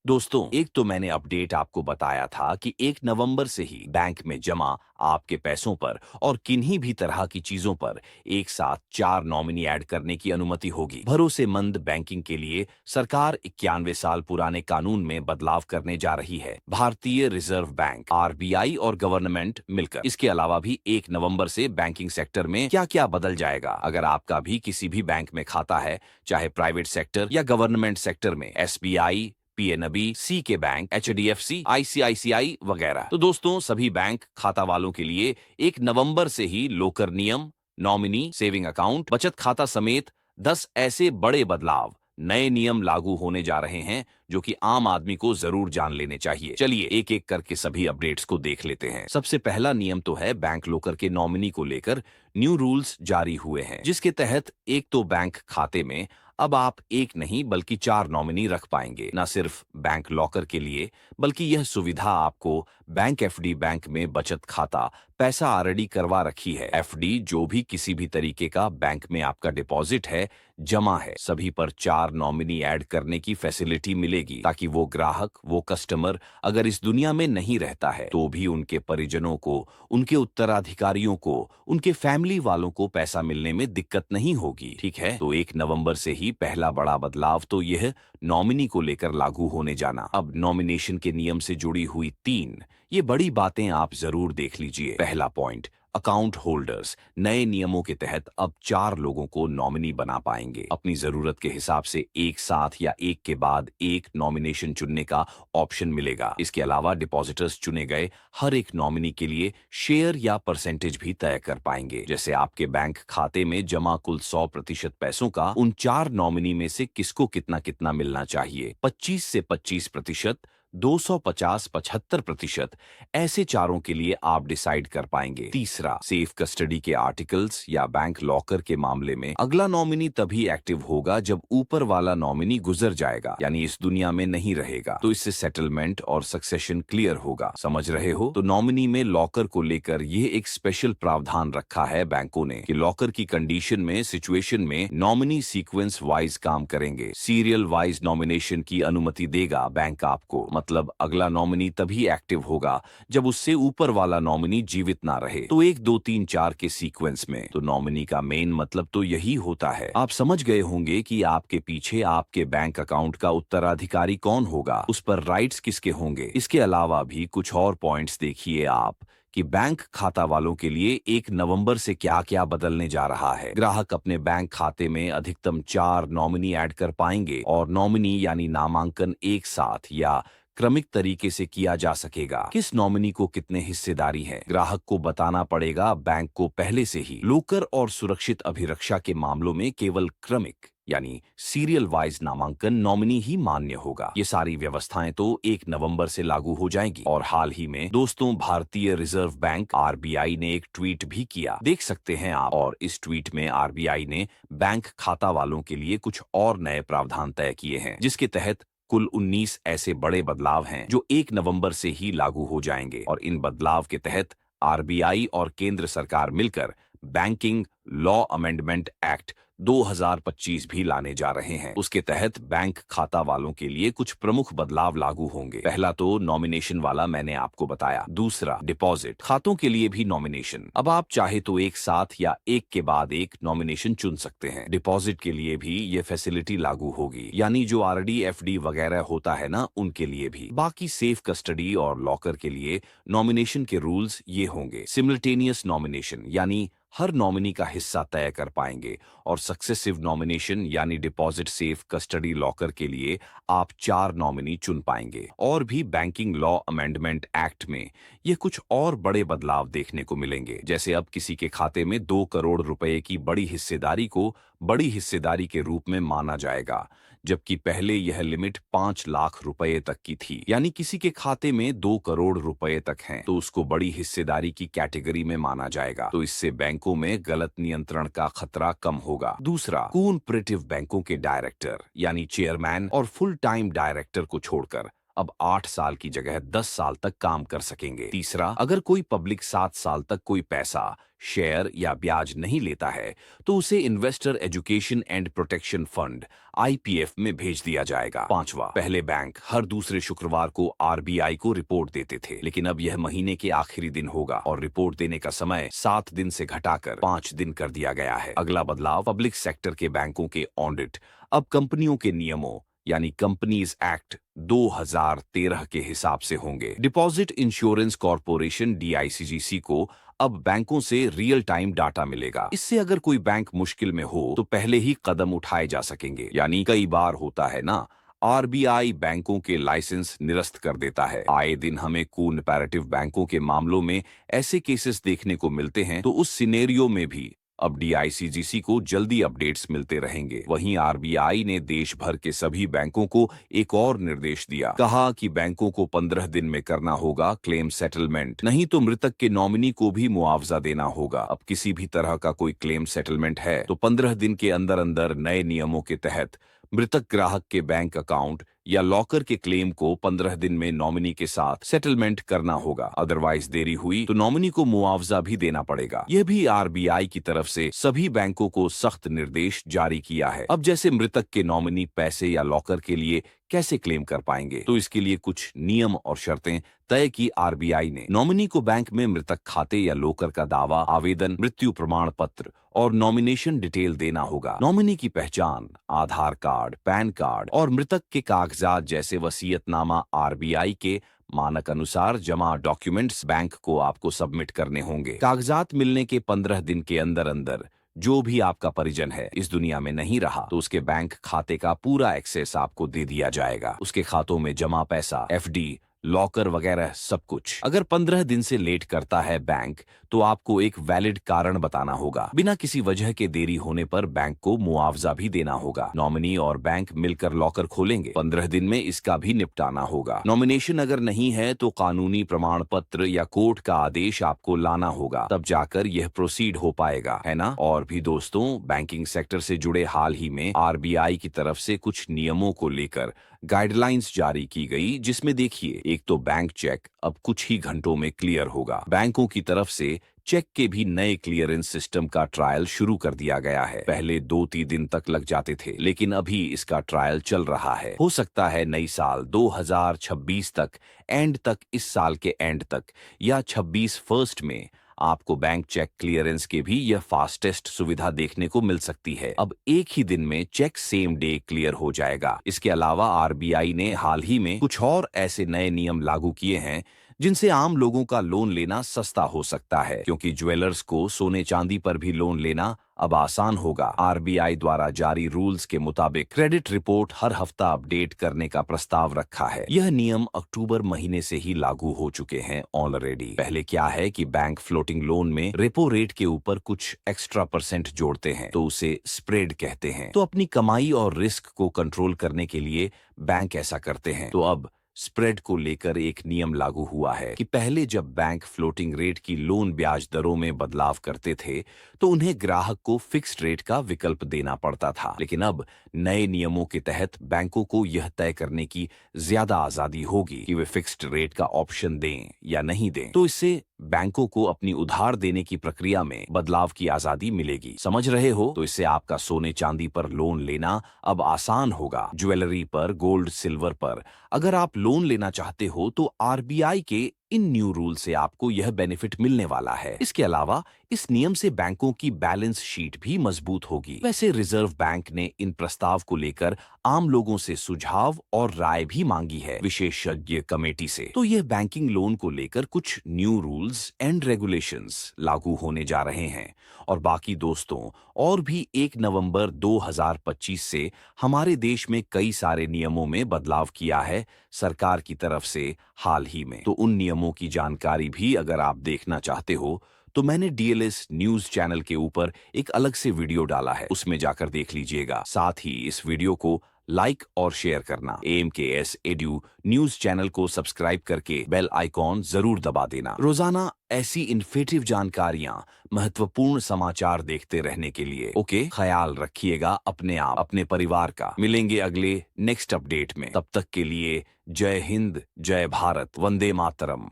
दोस्तों, एक तो मैंने अपडेट आपको बताया था कि 1 नवंबर से ही बैंक में जमा आपके पैसों पर और किन्हीं भी तरह की चीजों पर एक साथ 4 नॉमिनी ऐड करने की अनुमति होगी। भरोसेमंद बैंकिंग के लिए सरकार 91 साल पुराने कानून में बदलाव करने जा रही है। भारतीय रिजर्व बैंक आरबीआई और गवर्नमेंट मिलकर। इसके अलावा भी 1 नवंबर से बैंकिंग सेक्टर में क्या-क्या बदल जाएगा। अगर आपका भी किसी भी बैंक में खाता है, चाहे प्राइवेट सेक्टर या गवर्नमेंट सेक्टर में, एसबीआई, पीएनबी, सी के बैंक, एचडीएफसी, आईसीआईसीआई वगैरह। तो दोस्तों, सभी बैंक खाता वालों के लिए 1 नवंबर से ही लोकर नियम, नॉमिनी, सेविंग अकाउंट, बचत खाता समेत 10 ऐसे बड़े बदलाव, नए नियम लागू होने जा रहे हैं जो कि आम आदमी को जरूर जान लेने चाहिए। चलिए एक एक करके सभी अपडेट्स को देख लेते हैं। सबसे पहला नियम तो है बैंक लोकर के नॉमिनी को लेकर न्यू रूल्स जारी हुए हैं, जिसके तहत एक तो बैंक खाते में अब आप एक नहीं बल्कि 4 नॉमिनी रख पाएंगे। न सिर्फ बैंक लॉकर के लिए, बल्कि यह सुविधा आपको बैंक एफडी, बैंक में बचत खाता, पैसा आरडी करवा रखी है, एफडी जो भी किसी भी तरीके का बैंक में आपका डिपॉजिट है, जमा है, सभी पर 4 नॉमिनी ऐड करने की फैसिलिटी मिलेगी, ताकि वो ग्राहक, वो कस्टमर अगर इस दुनिया में नहीं रहता है तो भी उनके परिजनों को, उनके उत्तराधिकारियों को, उनके फैमिली वालों को पैसा मिलने में दिक्कत नहीं होगी। ठीक है, तो 1 नवंबर से ही पहला बड़ा बदलाव तो यह नॉमिनी को लेकर लागू होने जाना। अब नॉमिनेशन के नियम से जुड़ी हुई 3 ये बड़ी बातें आप जरूर देख लीजिए। पहला पॉइंट, अकाउंट होल्डर्स नए नियमों के तहत अब 4 लोगों को नॉमिनी बना पाएंगे। अपनी जरूरत के हिसाब से एक साथ या एक के बाद एक नॉमिनेशन चुनने का ऑप्शन मिलेगा। इसके अलावा डिपॉजिटर्स चुने गए हर एक नॉमिनी के लिए शेयर या परसेंटेज भी तय कर पाएंगे। जैसे आपके बैंक खाते में जमा कुल 100% पैसों का उन 4 नॉमिनी में से किसको कितना कितना मिलना चाहिए, 25 से 25%, 250 75%, ऐसे चारों के लिए आप डिसाइड कर पाएंगे। तीसरा, सेफ कस्टडी के आर्टिकल्स या बैंक लॉकर के मामले में अगला नॉमिनी तभी एक्टिव होगा जब ऊपर वाला नॉमिनी गुजर जाएगा, यानी इस दुनिया में नहीं रहेगा। तो इससे सेटलमेंट और सक्सेशन क्लियर होगा। समझ रहे हो? तो नॉमिनी में लॉकर को लेकर यह एक स्पेशल प्रावधान रखा है बैंकों ने कि लॉकर की कंडीशन में, सिचुएशन में नॉमिनी सीक्वेंस वाइज काम करेंगे। सीरियल वाइज नॉमिनेशन की अनुमति देगा बैंक आपको। मतलब अगला नॉमिनी तभी एक्टिव होगा जब उससे ऊपर वाला नॉमिनी जीवित ना रहे। तो 1 2 3 4 के सीक्वेंस में। तो नॉमिनी का मेन मतलब तो यही होता है। आप समझ गए होंगे कि आपके पीछे आपके बैंक अकाउंट का उत्तराधिकारी कौन होगा, उस पर राइट्स किसके होंगे। इसके अलावा भी कुछ और पॉइंट्स देखिए आप कि बैंक खाता वालों के लिए 1 नवंबर से क्या क्या बदलने जा रहा है। ग्राहक अपने बैंक खाते में अधिकतम 4 नॉमिनी ऐड कर पाएंगे और नॉमिनी यानी नामांकन एक साथ या क्रमिक तरीके से किया जा सकेगा। किस नॉमिनी को कितने हिस्सेदारी है, ग्राहक को बताना पड़ेगा बैंक को पहले से ही। लोकर और सुरक्षित अभिरक्षा के मामलों में केवल क्रमिक यानी सीरियल वाइज नामांकन नॉमिनी ही मान्य होगा। ये सारी व्यवस्थाएं तो 1 नवंबर से लागू हो जाएंगी। और हाल ही में दोस्तों, भारतीय रिजर्व बैंक आरबीआई ने एक ट्वीट भी किया, देख सकते हैं आप। और इस ट्वीट में आरबीआई ने बैंक खाता वालों के लिए कुछ और नए प्रावधान तय किए हैं, जिसके तहत कुल 19 ऐसे बड़े बदलाव हैं जो 1 नवंबर से ही लागू हो जाएंगे। और इन बदलाव के तहत आरबीआई और केंद्र सरकार मिलकर बैंकिंग लॉ अमेंडमेंट एक्ट 2025 भी लाने जा रहे हैं। उसके तहत बैंक खाता वालों के लिए कुछ प्रमुख बदलाव लागू होंगे। पहला तो नॉमिनेशन वाला मैंने आपको बताया। दूसरा, डिपॉजिट खातों के लिए भी नॉमिनेशन। अब आप चाहे तो एक साथ या एक के बाद एक नॉमिनेशन चुन सकते हैं। डिपॉजिट के लिए भी ये फैसिलिटी लागू होगी, यानी जो आरडी, एफडी वगैरह होता है ना, उनके लिए भी। बाकी सेफ कस्टडी और लॉकर के लिए नॉमिनेशन के रूल्स ये होंगे। सिमल्टेनियस नॉमिनेशन यानी हर नॉमिनी का हिस्सा तय कर पाएंगे। और सक्सेसिव नॉमिनेशन यानी डिपॉजिट, सेफ कस्टडी, लॉकर के लिए आप 4 नॉमिनी चुन पाएंगे। और भी बैंकिंग लॉ अमेंडमेंट एक्ट में ये कुछ और बड़े बदलाव देखने को मिलेंगे। जैसे अब किसी के खाते में 2 करोड़ रुपए की बड़ी हिस्सेदारी को बड़ी हिस्सेदारी के रूप में माना जाएगा, जबकि पहले यह लिमिट 5 लाख रुपए तक की थी। यानी किसी के खाते में 2 करोड़ रुपए तक हैं तो उसको बड़ी हिस्सेदारी की कैटेगरी में माना जाएगा। तो इससे बैंकों में गलत नियंत्रण का खतरा कम होगा। दूसरा, कोऑपरेटिव बैंकों के डायरेक्टर यानी चेयरमैन और फुल टाइम डायरेक्टर को छोड़कर अब 8 साल की जगह 10 साल तक काम कर सकेंगे। तीसरा, अगर कोई पब्लिक 7 साल तक कोई पैसा, शेयर या ब्याज नहीं लेता है तो उसे investor education and protection fund IPF में भेज दिया जाएगा। पांचवा, पहले बैंक हर दूसरे शुक्रवार को आरबीआई को रिपोर्ट देते थे, लेकिन अब यह महीने के आखिरी दिन होगा और रिपोर्ट देने का समय 7 दिन से घटाकर 5 दिन कर दिया गया है। अगला बदलाव, पब्लिक सेक्टर के बैंकों के ऑडिट अब कंपनियों के नियमों यानी कंपनीज एक्ट 2013 के हिसाब से होंगे। डिपॉजिट इंश्योरेंस कॉर्पोरेशन डीआईसीजीसी को अब बैंकों से रियल टाइम डाटा मिलेगा। इससे अगर कोई बैंक मुश्किल में हो तो पहले ही कदम उठाए जा सकेंगे। यानी कई बार होता है ना, आरबीआई बैंकों के लाइसेंस निरस्त कर देता है। आए दिन हमें कोऑपरेटिव बैंकों के मामलों में ऐसे केसेस देखने को मिलते हैं, तो उस सिनेरियो में भी अब डीआईसीजीसी को जल्दी अपडेट्स मिलते रहेंगे। वहीं आरबीआई ने देश भर के सभी बैंकों को एक और निर्देश दिया। कहा कि बैंकों को 15 दिन में करना होगा क्लेम सेटलमेंट, नहीं तो मृतक के नॉमिनी को भी मुआवजा देना होगा। अब किसी भी तरह का कोई क्लेम सेटलमेंट है तो 15 दिन के अंदर अंदर नए नियमों के तहत मृतक ग्राहक के बैंक अकाउंट या लॉकर के क्लेम को 15 दिन में नॉमिनी के साथ सेटलमेंट करना होगा। अदरवाइज देरी हुई तो नॉमिनी को मुआवजा भी देना पड़ेगा। यह भी आरबीआई की तरफ से सभी बैंकों को सख्त निर्देश जारी किया है। अब जैसे मृतक के नॉमिनी पैसे या लॉकर के लिए कैसे क्लेम कर पाएंगे, तो इसके लिए कुछ नियम और शर्तें तय की आरबीआई ने। नॉमिनी को बैंक में मृतक खाते या लॉकर का दावा, आवेदन, मृत्यु प्रमाण पत्र और नॉमिनेशन डिटेल देना होगा। नॉमिनी की पहचान, आधार कार्ड, पैन कार्ड और मृतक के कागजात जैसे वसीयतनामा आरबीआई के मानक अनुसार जमा डॉक्यूमेंट्स बैंक को आपको सबमिट करने होंगे। कागजात मिलने के 15 दिन के अंदर अंदर जो भी आपका परिजन है इस दुनिया में नहीं रहा तो उसके बैंक खाते का पूरा एक्सेस आपको दे दिया जाएगा। उसके खातों में जमा पैसा, एफडी, लॉकर वगैरह सब कुछ। अगर 15 दिन से लेट करता है बैंक तो आपको एक वैलिड कारण बताना होगा। बिना किसी वजह के देरी होने पर बैंक को मुआवजा भी देना होगा। नॉमिनी और बैंक मिलकर लॉकर खोलेंगे, 15 दिन में इसका भी निपटाना होगा। नॉमिनेशन अगर नहीं है तो कानूनी प्रमाण पत्र या कोर्ट का आदेश आपको लाना होगा, तब जाकर यह प्रोसीड हो पाएगा, है ना। और भी दोस्तों, बैंकिंग सेक्टर से जुड़े हाल ही में आरबीआई की तरफ से कुछ नियमों को लेकर गाइडलाइंस जारी की गई, जिसमें देखिए, एक तो बैंक चेक अब कुछ ही घंटों में क्लियर होगा। बैंकों की तरफ से चेक के भी नए क्लियरेंस सिस्टम का ट्रायल शुरू कर दिया गया है। पहले 2-3 दिन तक लग जाते थे, लेकिन अभी इसका ट्रायल चल रहा है। हो सकता है नई साल 2026 तक, एंड तक, इस साल के एंड तक या 26 फर्स्ट में आपको बैंक चेक क्लियरेंस के भी यह फास्टेस्ट सुविधा देखने को मिल सकती है। अब एक ही दिन में चेक सेम डे क्लियर हो जाएगा। इसके अलावा आरबीआई ने हाल ही में कुछ और ऐसे नए नियम लागू किए हैं जिनसे आम लोगों का लोन लेना सस्ता हो सकता है, क्योंकि ज्वेलर्स को सोने चांदी पर भी लोन लेना अब आसान होगा। आरबीआई द्वारा जारी रूल्स के मुताबिक क्रेडिट रिपोर्ट हर हफ्ता अपडेट करने का प्रस्ताव रखा है। यह नियम अक्टूबर महीने से ही लागू हो चुके हैं ऑलरेडी। पहले क्या है कि बैंक फ्लोटिंग लोन में रेपो रेट के ऊपर कुछ एक्स्ट्रा परसेंट जोड़ते हैं, तो उसे स्प्रेड कहते हैं। तो अपनी कमाई और रिस्क को कंट्रोल करने के लिए बैंक ऐसा करते हैं। तो अब स्प्रेड को लेकर एक नियम लागू हुआ है कि पहले जब बैंक फ्लोटिंग रेट की लोन ब्याज दरों में बदलाव करते थे तो उन्हें ग्राहक को फिक्स्ड रेट का विकल्प देना पड़ता था, लेकिन अब नए नियमों के तहत बैंकों को यह तय करने की ज्यादा आजादी होगी कि वे फिक्स्ड रेट का ऑप्शन दें या नहीं दें। तो इससे बैंकों को अपनी उधार देने की प्रक्रिया में बदलाव की आजादी मिलेगी। समझ रहे हो? तो इससे आपका सोने चांदी पर लोन लेना अब आसान होगा। ज्वेलरी पर, गोल्ड सिल्वर पर अगर आप लोन लेना चाहते हो तो आरबीआई के इन न्यू रूल से आपको यह बेनिफिट मिलने वाला है। इसके अलावा इस नियम से बैंकों की बैलेंस शीट भी मजबूत होगी। वैसे रिजर्व बैंक ने इन प्रस्ताव को लेकर आम लोगों से सुझाव और राय भी मांगी है विशेषज्ञ कमेटी से। तो यह बैंकिंग लोन को लेकर कुछ न्यू रूल्स एंड रेगुलेशंस लागू होने जा रहे हैं। और बाकी दोस्तों, और भी 1 नवंबर 2025 से हमारे देश में कई सारे नियमों में बदलाव किया है सरकार की तरफ से हाल ही में। तो उन नियमों की जानकारी भी अगर आप देखना चाहते हो तो मैंने डीएलएस न्यूज चैनल के ऊपर एक अलग से वीडियो डाला है, उसमें जाकर देख लीजिएगा। साथ ही इस वीडियो को लाइक और शेयर करना। AMKS एडू न्यूज चैनल को सब्सक्राइब करके बेल आइकॉन जरूर दबा देना। रोजाना ऐसी इन्फेटिव जानकारियां, महत्वपूर्ण समाचार देखते रहने के लिए ओके, ख्याल रखिएगा अपने आप, अपने परिवार का। मिलेंगे अगले नेक्स्ट अपडेट में। तब तक के लिए जय हिंद, जय भारत, वंदे मातरम।